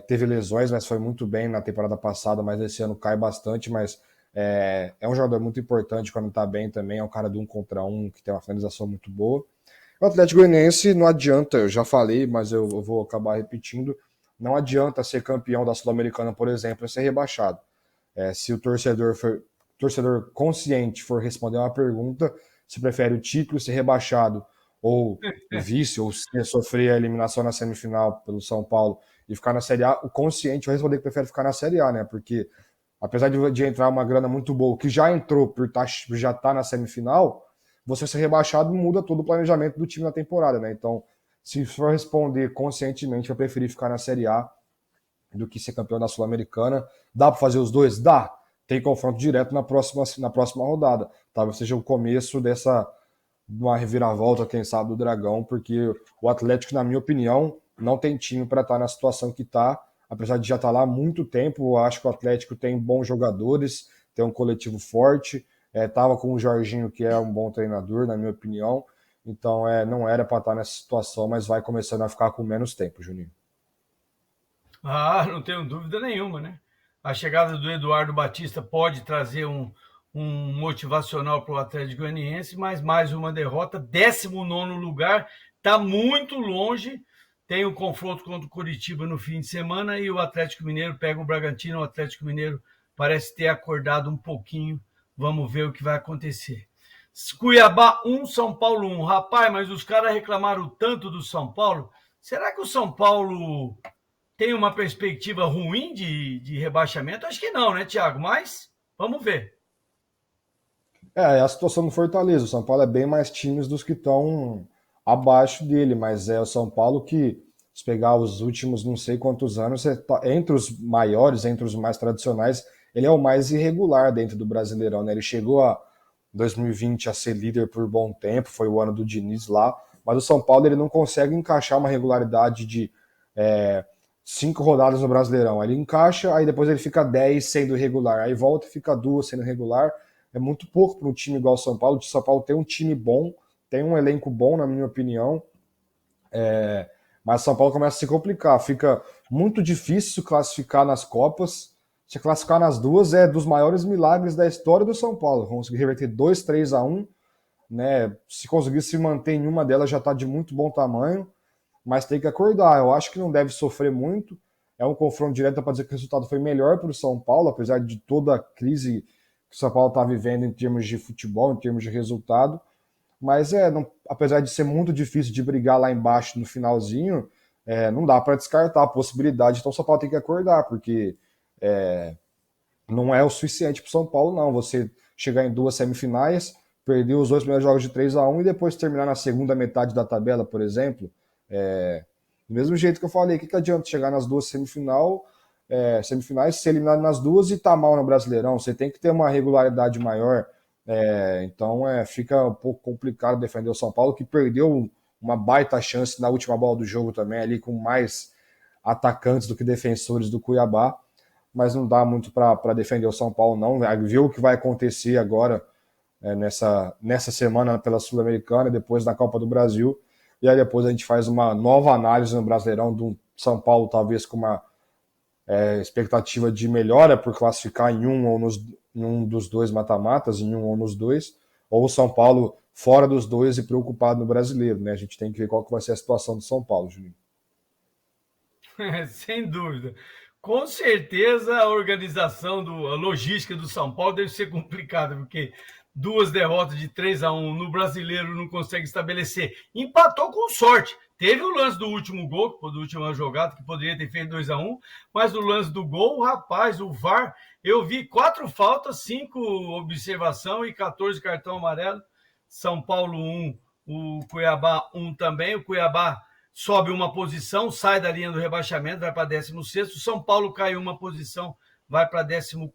Speaker 2: teve lesões, mas foi muito bem na temporada passada, mas esse ano cai bastante, mas é um jogador muito importante quando tá bem também, é um cara do 1 contra 1, que tem uma finalização muito boa. O Atlético Goianiense não adianta, eu já falei, mas eu vou acabar repetindo, não adianta ser campeão da Sul-Americana, por exemplo, e ser rebaixado. Se o torcedor consciente for responder uma pergunta, se prefere o título ser rebaixado ou o vice, ou sofrer a eliminação na semifinal pelo São Paulo e ficar na Série A, o consciente vai responder que prefere ficar na Série A, né? Porque apesar de entrar uma grana muito boa, que já entrou por já tá na semifinal, você ser rebaixado muda todo o planejamento do time na temporada, né? Então, se for responder conscientemente, eu preferi ficar na Série A do que ser campeão da Sul-Americana. Dá para fazer os dois? Dá. Tem confronto direto na próxima rodada. Talvez seja o começo dessa uma reviravolta, quem sabe, do Dragão, porque o Atlético, na minha opinião, não tem time para estar na situação que está, apesar de já estar lá há muito tempo. Eu acho que o Atlético tem bons jogadores, tem um coletivo forte, estava com o Jorginho, que é um bom treinador, na minha opinião, então não era para estar nessa situação, mas vai começando a ficar com menos tempo, Juninho.
Speaker 1: Não tenho dúvida nenhuma, né? A chegada do Eduardo Batista pode trazer um motivacional para o Atlético Goianiense, mas mais uma derrota, 19º lugar, está muito longe. Tem um confronto contra o Coritiba no fim de semana e o Atlético Mineiro pega o Bragantino. O Atlético Mineiro parece ter acordado um pouquinho. Vamos ver o que vai acontecer. Cuiabá 1, São Paulo 1. Rapaz, mas os caras reclamaram tanto do São Paulo. Será que o São Paulo tem uma perspectiva ruim de rebaixamento? Acho que não, né, Thiago? Mas vamos ver.
Speaker 2: É a situação do Fortaleza. O São Paulo é bem mais times dos que estão abaixo dele, mas é o São Paulo que, se pegar os últimos não sei quantos anos, entre os maiores, entre os mais tradicionais, ele é o mais irregular dentro do Brasileirão, né? Ele chegou a 2020 a ser líder por bom tempo, foi o ano do Diniz lá, mas o São Paulo ele não consegue encaixar uma regularidade de 5 rodadas no Brasileirão. Aí ele encaixa, aí depois ele fica 10 sendo regular, aí volta e fica 2 sendo regular. É muito pouco para um time igual o São Paulo. O São Paulo tem um time bom, tem um elenco bom, na minha opinião. Mas o São Paulo começa a se complicar. Fica muito difícil classificar nas Copas. Se classificar nas duas é dos maiores milagres da história do São Paulo. Conseguir reverter 2-3-1, né? Se conseguir se manter em uma delas já está de muito bom tamanho, mas tem que acordar. Eu acho que não deve sofrer muito. É um confronto direto para dizer que o resultado foi melhor para o São Paulo, apesar de toda a crise que o São Paulo está vivendo em termos de futebol, em termos de resultado. Mas não, apesar de ser muito difícil de brigar lá embaixo no finalzinho, não dá para descartar a possibilidade. Então o São Paulo tem que acordar, porque não é o suficiente para o São Paulo, não. Você chegar em 2 semifinais, perder os 2 primeiros jogos de 3-1 e depois terminar na segunda metade da tabela, por exemplo. Do mesmo jeito que eu falei, o que adianta chegar nas 2 semifinais, ser eliminado nas 2 e tá mal no Brasileirão? Você tem que ter uma regularidade maior. Então fica um pouco complicado defender o São Paulo, que perdeu uma baita chance na última bola do jogo também, ali com mais atacantes do que defensores do Cuiabá, mas não dá muito para defender o São Paulo, não. Viu o que vai acontecer agora nessa semana pela Sul-Americana, depois da Copa do Brasil, e aí depois a gente faz uma nova análise no Brasileirão do São Paulo, talvez com uma expectativa de melhora por classificar em um dos 2 mata-matas, em um ou nos 2, ou o São Paulo fora dos 2 e preocupado no Brasileiro, né? A gente tem que ver qual que vai ser a situação do São Paulo, Juninho.
Speaker 1: Sem dúvida. Com certeza a organização, a logística do São Paulo deve ser complicada, porque 2 derrotas de 3-1 no Brasileiro não consegue estabelecer. Empatou com sorte. Teve o lance do último gol, da última jogada, que poderia ter feito 2-1, mas no lance do gol, rapaz, o VAR, eu vi 4 faltas, 5 observação e 14 cartão amarelo. São Paulo 1, o Cuiabá 1 também. O Cuiabá sobe uma posição, sai da linha do rebaixamento, vai para 16º. São Paulo caiu uma posição, vai para 14º.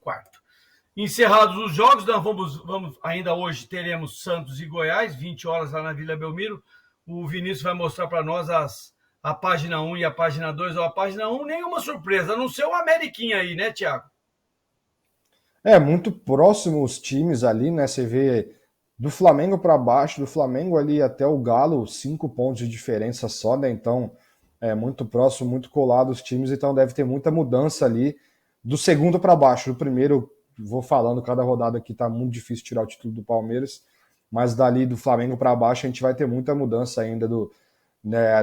Speaker 1: Encerrados os jogos, nós vamos ainda hoje teremos Santos e Goiás, 20 horas lá na Vila Belmiro. O Vinícius vai mostrar para nós a página 1 e a página 2. A página 1, nenhuma surpresa, a não ser o Ameriquinha aí, né, Thiago?
Speaker 2: Muito próximo os times ali, né? Você vê do Flamengo para baixo, do Flamengo ali até o Galo, 5 pontos de diferença só, né? Então, muito próximo, muito colado os times, então deve ter muita mudança ali do segundo para baixo. Do primeiro, vou falando, cada rodada aqui tá muito difícil tirar o título do Palmeiras, mas dali do Flamengo para baixo a gente vai ter muita mudança ainda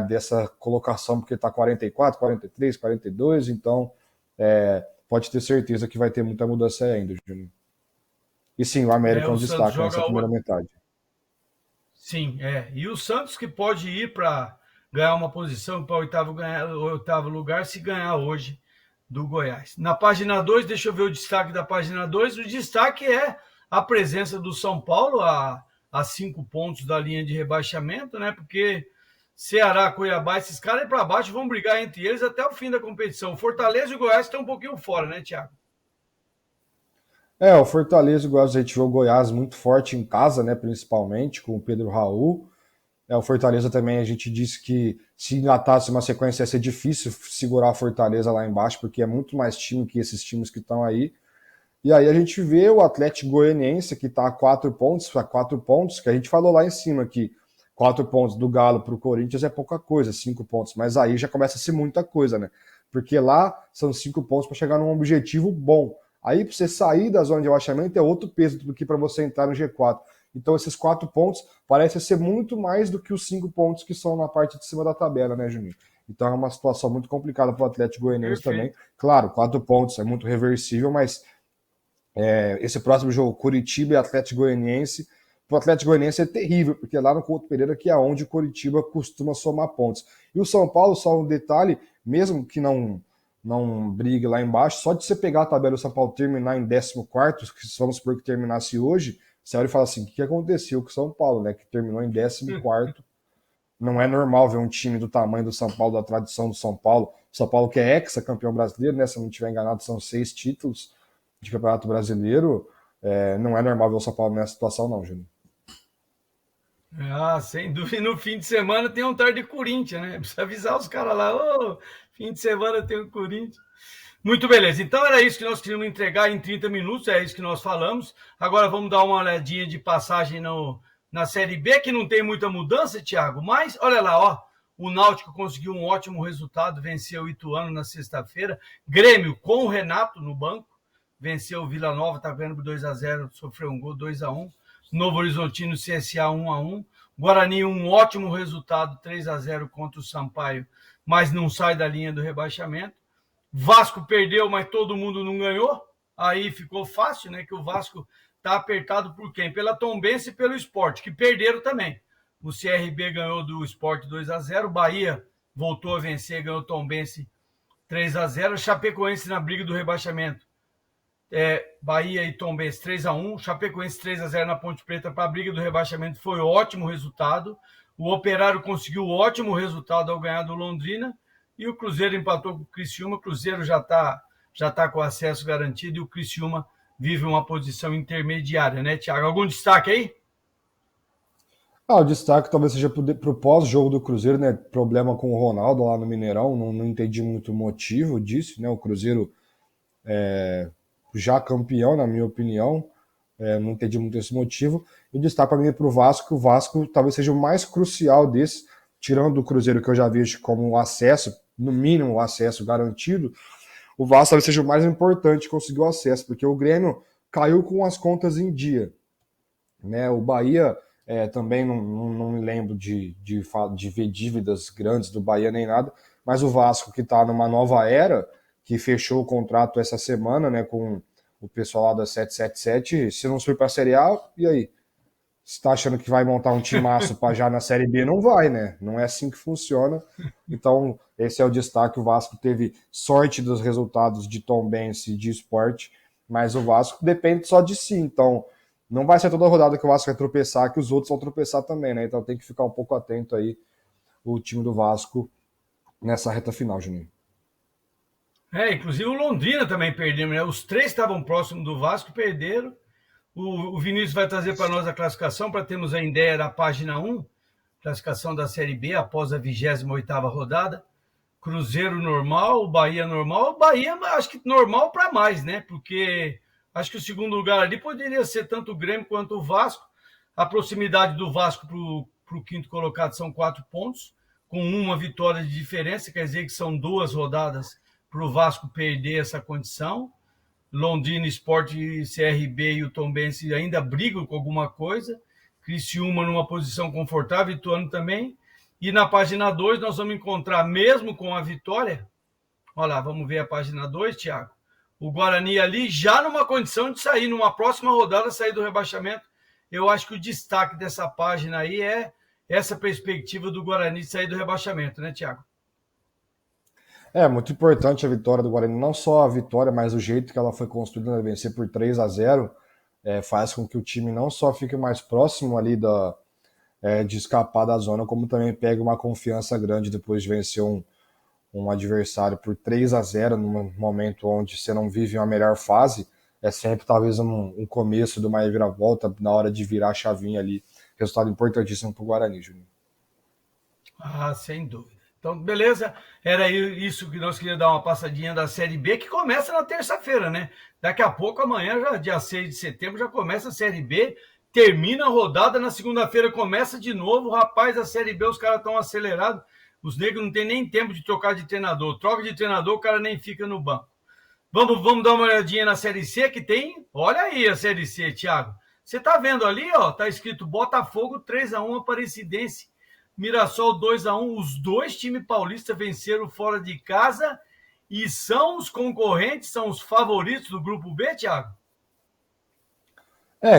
Speaker 2: dessa colocação, porque tá 44, 43, 42, então pode ter certeza que vai ter muita mudança ainda, Júnior. E sim, o América é um destaque nessa primeira metade.
Speaker 1: Sim, e o Santos que pode ir para ganhar uma posição para o 8º lugar se ganhar hoje do Goiás. Na página 2, deixa eu ver o destaque da página 2. O destaque é a presença do São Paulo a 5 pontos da linha de rebaixamento, né? Porque Ceará, Cuiabá, esses caras aí para baixo vão brigar entre eles até o fim da competição. O Fortaleza e o Goiás estão um pouquinho fora, né, Thiago?
Speaker 2: O Fortaleza, igual a gente viu o Goiás muito forte em casa, né? Principalmente com o Pedro Raul. O Fortaleza também, a gente disse que se engatasse uma sequência ia ser difícil segurar a Fortaleza lá embaixo, porque é muito mais time que esses times que estão aí. E aí a gente vê o Atlético Goianiense, que está a 4 pontos, que a gente falou lá em cima que 4 pontos do Galo para o Corinthians é pouca coisa, 5 pontos. Mas aí já começa a ser muita coisa, né? Porque lá são 5 pontos para chegar num objetivo bom. Aí para você sair da zona de rebaixamento é outro peso do que para você entrar no G4. Então esses 4 pontos parecem ser muito mais do que os 5 pontos que são na parte de cima da tabela, né, Juninho? Então é uma situação muito complicada para o Atlético Goianiense também. Claro, 4 pontos é muito reversível, mas esse próximo jogo, Curitiba e Atlético Goianiense, para o Atlético Goianiense é terrível, porque é lá no Couto Pereira que é onde o Curitiba costuma somar pontos. E o São Paulo, só um detalhe, mesmo que não brigue lá embaixo, só de você pegar a tabela do São Paulo terminar em 14º, que vamos supor que terminasse hoje, você olha e fala assim, o que aconteceu com o São Paulo, né? Que terminou em 14º. Não é normal ver um time do tamanho do São Paulo, da tradição do São Paulo. O São Paulo que é ex-campeão brasileiro, né? Se eu não estiver enganado, são 6 títulos de Campeonato Brasileiro. Não é normal ver o São Paulo nessa situação, não, Júnior.
Speaker 1: Ah, sem dúvida. No fim de semana tem um tarde de Corinthians, né? Precisa avisar os caras lá. Ô, fim de semana tem o Corinthians. Muito beleza. Então era isso que nós queríamos entregar em 30 minutos, é isso que nós falamos. Agora vamos dar uma olhadinha de passagem na Série B, que não tem muita mudança, Thiago. Mas olha lá, ó. O Náutico conseguiu um ótimo resultado, venceu o Ituano na sexta-feira. Grêmio com o Renato no banco, venceu o Vila Nova, tá ganhando por 2-0, sofreu um gol 2-1. Novo Horizontino CSA 1-1. Guarani um ótimo resultado, 3-0 contra o Sampaio, mas não sai da linha do rebaixamento. Vasco perdeu, mas todo mundo não ganhou. Aí ficou fácil, né? Que o Vasco tá apertado por quem? Pela Tombense e pelo Sport, que perderam também. O CRB ganhou do Sport 2-0, Bahia voltou a vencer, ganhou o Tombense 3-0, Chapecoense na briga do rebaixamento. Bahia e Tombense 3-1, Chapecoense 3-0 na Ponte Preta para a briga do rebaixamento, foi ótimo resultado. O Operário conseguiu ótimo resultado ao ganhar do Londrina e o Cruzeiro empatou com o Criciúma. O Cruzeiro já tá com acesso garantido e o Criciúma vive uma posição intermediária, né, Thiago? Algum destaque aí?
Speaker 2: O destaque talvez seja para o pós-jogo do Cruzeiro, né? Problema com o Ronaldo lá no Mineirão, não entendi muito o motivo disso, né? O Cruzeiro já campeão, na minha opinião, não entendi muito esse motivo. E destaque para mim para o Vasco talvez seja o mais crucial desse, tirando do Cruzeiro que eu já vejo como acesso, no mínimo o acesso garantido, o Vasco talvez seja o mais importante conseguir o acesso, porque o Grêmio caiu com as contas em dia, né? O Bahia também não me lembro de ver dívidas grandes do Bahia nem nada, mas o Vasco que está numa nova era, que fechou o contrato essa semana, né, com o pessoal lá da 777, se não subir para a Série A, e aí? Você está achando que vai montar um timaço para já na Série B? Não vai, né? Não é assim que funciona. Então, esse é o destaque. O Vasco teve sorte dos resultados de Tombense e de Sport, mas o Vasco depende só de si. Então, não vai ser toda rodada que o Vasco vai tropeçar, que os outros vão tropeçar também, né? Então tem que ficar um pouco atento aí o time do Vasco nessa reta final, Juninho.
Speaker 1: Inclusive o Londrina também perdeu, né? Os três estavam próximos do Vasco, perderam. O Vinícius vai trazer para nós a classificação, para termos a ideia da página 1, classificação da Série B após a 28ª rodada. Cruzeiro normal, Bahia normal. Bahia, acho que normal para mais, né? Porque acho que o segundo lugar ali poderia ser tanto o Grêmio quanto o Vasco. A proximidade do Vasco para o quinto colocado são 4 pontos, com uma vitória de diferença, quer dizer que são 2 rodadas para o Vasco perder essa condição. Londrina, Sport, CRB e o Tombense ainda brigam com alguma coisa. Criciúma numa posição confortável, Ituano também. E na página 2 nós vamos encontrar, mesmo com a vitória, olha lá, vamos ver a página 2, Thiago. O Guarani ali já numa condição de sair, numa próxima rodada, sair do rebaixamento. Eu acho que o destaque dessa página aí é essa perspectiva do Guarani de sair do rebaixamento, né, Thiago?
Speaker 2: Muito importante a vitória do Guarani, não só a vitória, mas o jeito que ela foi construída, né? Vencer por 3-0, faz com que o time não só fique mais próximo ali de escapar da zona, como também pegue uma confiança grande depois de vencer um adversário por 3-0 num momento onde você não vive uma melhor fase. É sempre talvez um começo de uma reviravolta na hora de virar a chavinha ali. Resultado importantíssimo para o Guarani, Juninho.
Speaker 1: Ah, sem dúvida. Então, beleza. Era isso que nós queríamos dar uma passadinha da Série B, que começa na terça-feira, né? Daqui a pouco, amanhã, já, dia 6 de setembro, já começa a Série B, termina a rodada, na segunda-feira começa de novo. Rapaz, a Série B, os caras estão acelerados. Os negros não tem nem tempo de trocar de treinador. Troca de treinador, o cara nem fica no banco. Vamos dar uma olhadinha na Série C que tem. Olha aí a Série C, Thiago. Você tá vendo ali, ó, tá escrito Botafogo 3-1 Aparecidense. Mirassol 2-1, os dois times paulistas venceram fora de casa e são os concorrentes, são os favoritos do grupo B, Thiago?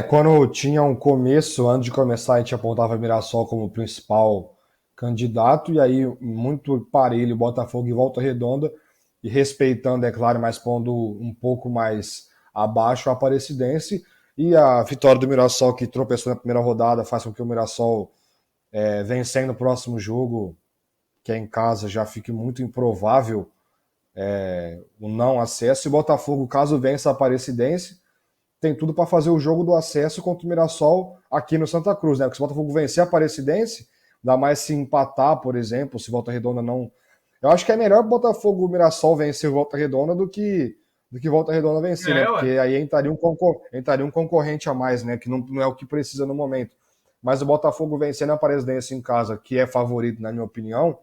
Speaker 2: Quando tinha um começo, antes de começar, a gente apontava Mirassol como principal candidato, e aí muito parelho Botafogo e Volta Redonda, e respeitando, é claro, mas pondo um pouco mais abaixo a Aparecidense, e a vitória do Mirassol, que tropeçou na primeira rodada, faz com que o Mirassol, vencendo o próximo jogo, que é em casa, já fique muito improvável o não acesso. E o Botafogo, caso vença a Aparecidense, tem tudo para fazer o jogo do acesso contra o Mirassol aqui no Santa Cruz, né? Porque se o Botafogo vencer a Aparecidense, dá mais se empatar, por exemplo, se Volta Redonda não. Eu acho que é melhor o Botafogo o Mirassol vencer o Volta Redonda do que Volta Redonda vencer, né? Porque
Speaker 1: Ué.
Speaker 2: aí entraria um concorrente a mais, né? Que não é o que precisa no momento. Mas o Botafogo vencendo a Aparecidense em casa, que é favorito, na minha opinião,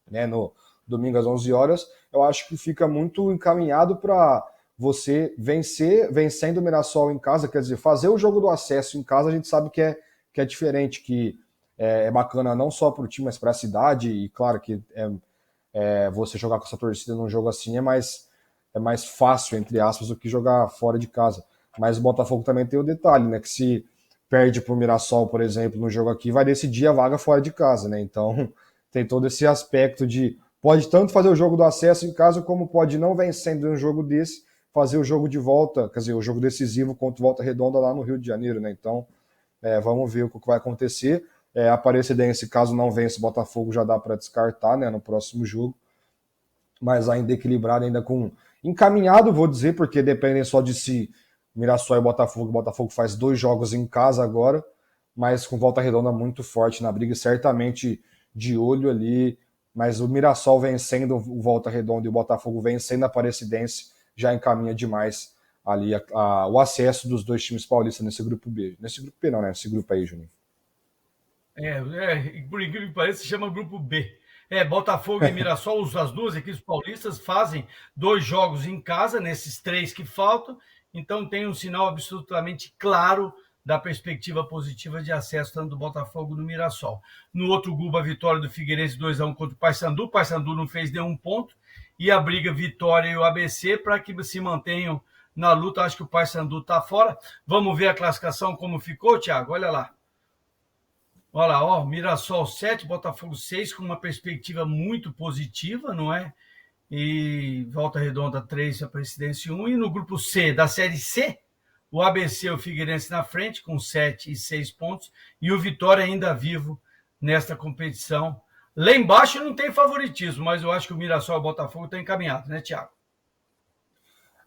Speaker 2: né? No domingo às 11 horas, eu acho que fica muito encaminhado para você vencendo o Mirassol em casa, quer dizer, fazer o jogo do acesso em casa, a gente sabe que é diferente, que é bacana não só para o time, mas para a cidade, e claro que você jogar com essa torcida num jogo assim é mais fácil, entre aspas, do que jogar fora de casa. Mas o Botafogo também tem o detalhe, né? Que se perde para o Mirassol, por exemplo, no jogo aqui, vai decidir a vaga fora de casa, né? Então tem todo esse aspecto de pode tanto fazer o jogo do acesso em casa, como pode não vencendo um jogo desse, fazer o jogo de volta, quer dizer, o jogo decisivo contra o Volta Redonda lá no Rio de Janeiro, né? Então, vamos ver o que vai acontecer. A Aparecidense, caso não vença o Botafogo, já dá para descartar, né, no próximo jogo. Mas ainda equilibrado, ainda com encaminhado, vou dizer, porque dependem só de si, Mirassol e Botafogo. O Botafogo faz 2 jogos em casa agora, mas com Volta Redonda muito forte na briga, certamente de olho ali. Mas o Mirassol vencendo o Volta Redonda e o Botafogo vencendo a Aparecidense já encaminha demais ali o acesso dos dois times paulistas nesse grupo B. Nesse grupo B não, né? Nesse grupo aí, Juninho.
Speaker 1: Por incrível que pareça, se chama Grupo B. Botafogo e Mirassol, as duas equipes paulistas, fazem 2 jogos em casa, nesses 3 que faltam, então tem um sinal absolutamente claro da perspectiva positiva de acesso tanto do Botafogo no Mirassol. No outro grupo, a vitória do Figueirense 2-1 contra o Paysandu não fez nenhum ponto, e a briga Vitória e o ABC para que se mantenham na luta. Acho que o Paysandu está fora. Vamos ver a classificação como ficou, Thiago? Olha lá. Olha lá, Mirassol 7, Botafogo 6, com uma perspectiva muito positiva, não é? E Volta Redonda 3, a Presidência 1. E no grupo C, da Série C, o ABC, o Figueirense na frente, com 7 e 6 pontos. E o Vitória ainda vivo nesta competição. Lá embaixo não tem favoritismo, mas eu acho que o Mirassol e o Botafogo estão encaminhados, né, Thiago?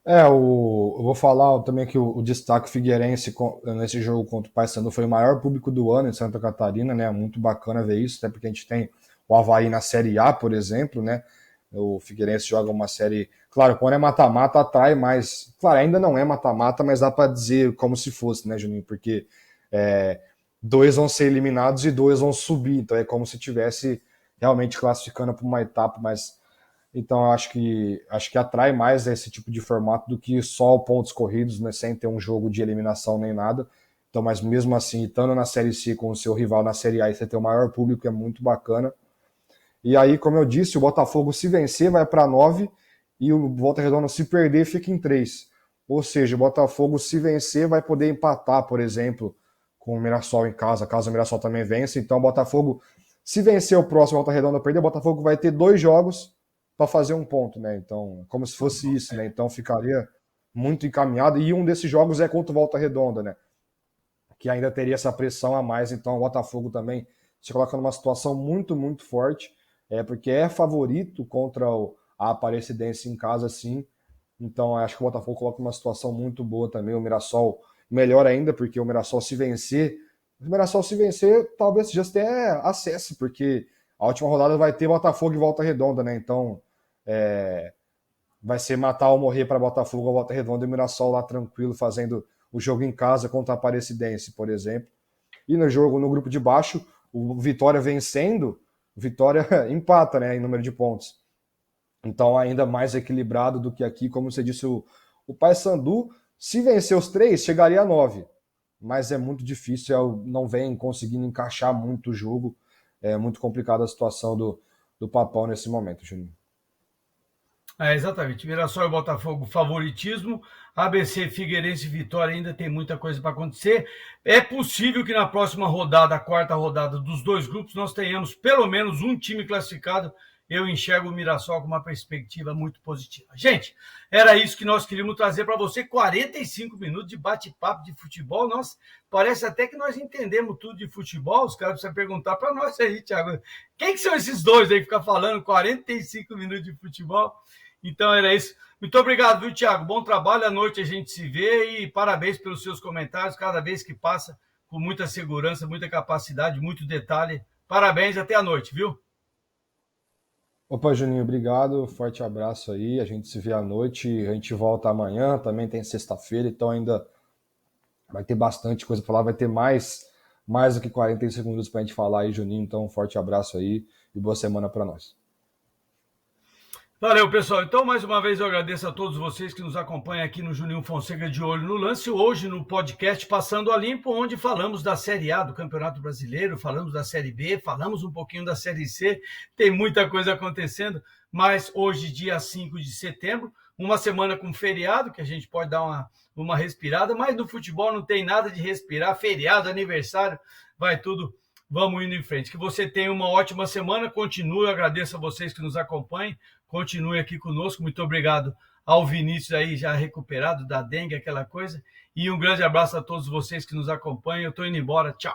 Speaker 2: Eu vou falar também que o destaque Figueirense nesse jogo contra o Paysandu foi o maior público do ano em Santa Catarina, né? Muito bacana ver isso, até porque a gente tem o Avaí na Série A, por exemplo, né? O Figueirense joga uma série. Claro, quando é mata-mata atrai mais. Claro, ainda não é mata-mata, mas dá para dizer como se fosse, né, Juninho? Porque 2 vão ser eliminados e 2 vão subir, então é como se tivesse realmente classificando para uma etapa mais. Então, eu acho que atrai mais esse tipo de formato do que só pontos corridos, né, sem ter um jogo de eliminação nem nada. Então, mas mesmo assim, estando na Série C com o seu rival na Série A e você ter o maior público é muito bacana. E aí, como eu disse, o Botafogo se vencer vai para 9 e o Volta Redonda se perder fica em 3. Ou seja, o Botafogo se vencer vai poder empatar, por exemplo, com o Mirassol em casa, caso o Mirassol também vença. Então, o Botafogo, se vencer o próximo Volta Redonda perder, o Botafogo vai ter 2 jogos para fazer um ponto, né? Então, como se fosse isso, né? Então ficaria muito encaminhado. E um desses jogos é contra o Volta Redonda, né? Que ainda teria essa pressão a mais. Então, o Botafogo também se coloca numa situação muito, muito forte, porque é favorito contra a Aparecidense em casa, sim. Então, acho que o Botafogo coloca numa situação muito boa também. O Mirassol, melhor ainda, porque o Mirassol se vencer, talvez já tenha acesso, porque a última rodada vai ter Botafogo e Volta Redonda, né? Então, vai ser matar ou morrer para Botafogo ou Volta Redonda e o Mirassol lá tranquilo, fazendo o jogo em casa contra a Aparecidense, por exemplo. E no grupo de baixo, o Vitória vencendo, Vitória empata, né, em número de pontos. Então, ainda mais equilibrado do que aqui, como você disse, o Paysandu, se vencer os 3, chegaria a 9. Mas é muito difícil, não vem conseguindo encaixar muito o jogo. É muito complicada a situação do Papão nesse momento, Juninho.
Speaker 1: Exatamente. Mirassol e Botafogo, favoritismo. ABC, Figueirense e Vitória ainda tem muita coisa para acontecer. É possível que na próxima rodada, a 4ª rodada dos 2 grupos, nós tenhamos pelo menos um time classificado. Eu enxergo o Mirassol com uma perspectiva muito positiva. Gente, era isso que nós queríamos trazer para você. 45 minutos de bate-papo de futebol. Nossa, parece até que nós entendemos tudo de futebol. Os caras precisam perguntar para nós aí, Thiago. Quem que são esses dois aí que ficam falando 45 minutos de futebol? Então era isso. Muito obrigado, viu, Thiago? Bom trabalho, à noite a gente se vê e parabéns pelos seus comentários, cada vez que passa, com muita segurança, muita capacidade, muito detalhe. Parabéns, até a noite, viu?
Speaker 2: Opa, Juninho, obrigado. Forte abraço aí. A gente se vê à noite. A gente volta amanhã. Também tem sexta-feira, então ainda vai ter bastante coisa para falar. Vai ter mais do que 45 minutos para a gente falar aí, Juninho. Então, um forte abraço aí e boa semana para nós.
Speaker 1: Valeu, pessoal. Então, mais uma vez, eu agradeço a todos vocês que nos acompanham aqui no Juninho Fonseca de Olho no Lance, hoje no podcast Passando a Limpo, onde falamos da Série A do Campeonato Brasileiro, falamos da Série B, falamos um pouquinho da Série C, tem muita coisa acontecendo, mas hoje, dia 5 de setembro, uma semana com feriado, que a gente pode dar uma respirada, mas no futebol não tem nada de respirar, feriado, aniversário, vai tudo. Vamos indo em frente. Que você tenha uma ótima semana. Continue, eu agradeço a vocês que nos acompanhem. Continue aqui conosco. Muito obrigado ao Vinícius aí, já recuperado da dengue, aquela coisa. E um grande abraço a todos vocês que nos acompanham. Eu estou indo embora. Tchau.